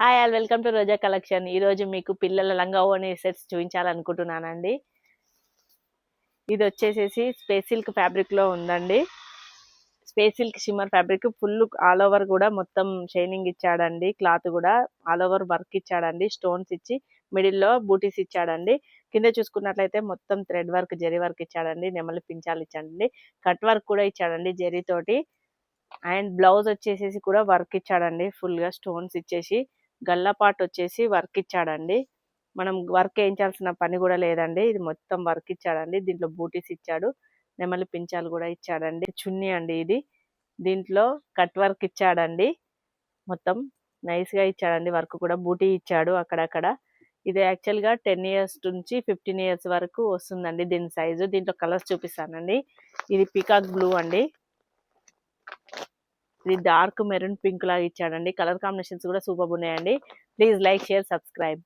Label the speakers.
Speaker 1: Hi all welcome to Roja collection. ఈ రోజు మీకు పిల్లల లంగా ఓణి సెట్స్ చూపించాలనుకుంటున్నానండి. ఇది వచ్చేసేసి స్పేస్ సిల్క్ ఫ్యాబ్రిక్ లో ఉందండి. Space silk shimmer fabric full all over కూడా మొత్తం షైనింగ్ ఇచ్చాడండి. క్లాత్ కూడా ఆల్ ఓవర్ వర్క్ ఇచ్చాడండి. స్టోన్స్ ఇచ్చి మిడిల్ లో బూటీస్ ఇచ్చాడండి. కింద చూసుకున్నట్లయితే మొత్తం థ్రెడ్ వర్క్, జెరీ వర్క్ ఇచ్చాడండి. నెమలి పించాలు ఇచ్చాడండి. కట్ వర్క్ కూడా ఇచ్చాడండి జెరీ తోటి. అండ్ బ్లౌజ్ వచ్చేసేసి కూడా వర్క్ ఇచ్చాడండి. ఫుల్ గా స్టోన్స్ ఇచ్చేసి గల్లా పార్ట్ వచ్చేసి వర్క్ ఇచ్చాడండి. మనం వర్క్ వేయించాల్సిన పని కూడా లేదండి. ఇది మొత్తం వర్క్ ఇచ్చాడండి. దీంట్లో బూటీస్ ఇచ్చాడు, నెమలి పించాలు కూడా ఇచ్చాడండి. చున్నీ అండి ఇది. దీంట్లో కట్ వర్క్ ఇచ్చాడండి. మొత్తం నైస్ గా ఇచ్చాడండి. వర్క్ కూడా బూటీ ఇచ్చాడు అక్కడక్కడ. ఇది యాక్చువల్ గా 10 ఇయర్స్ నుంచి 15 ఇయర్స్ వరకు వస్తుందండి దీని సైజు. దీంట్లో కలర్స్ చూపిస్తానండి. ఇది పీకాక్ బ్లూ అండి. ఇది డార్క్ మెరూన్ పింక్ లాగా ఇచ్చాడండి. కలర్ కాంబినేషన్స్ కూడా సూపర్ ఉన్నాయండి. Please like, share, subscribe.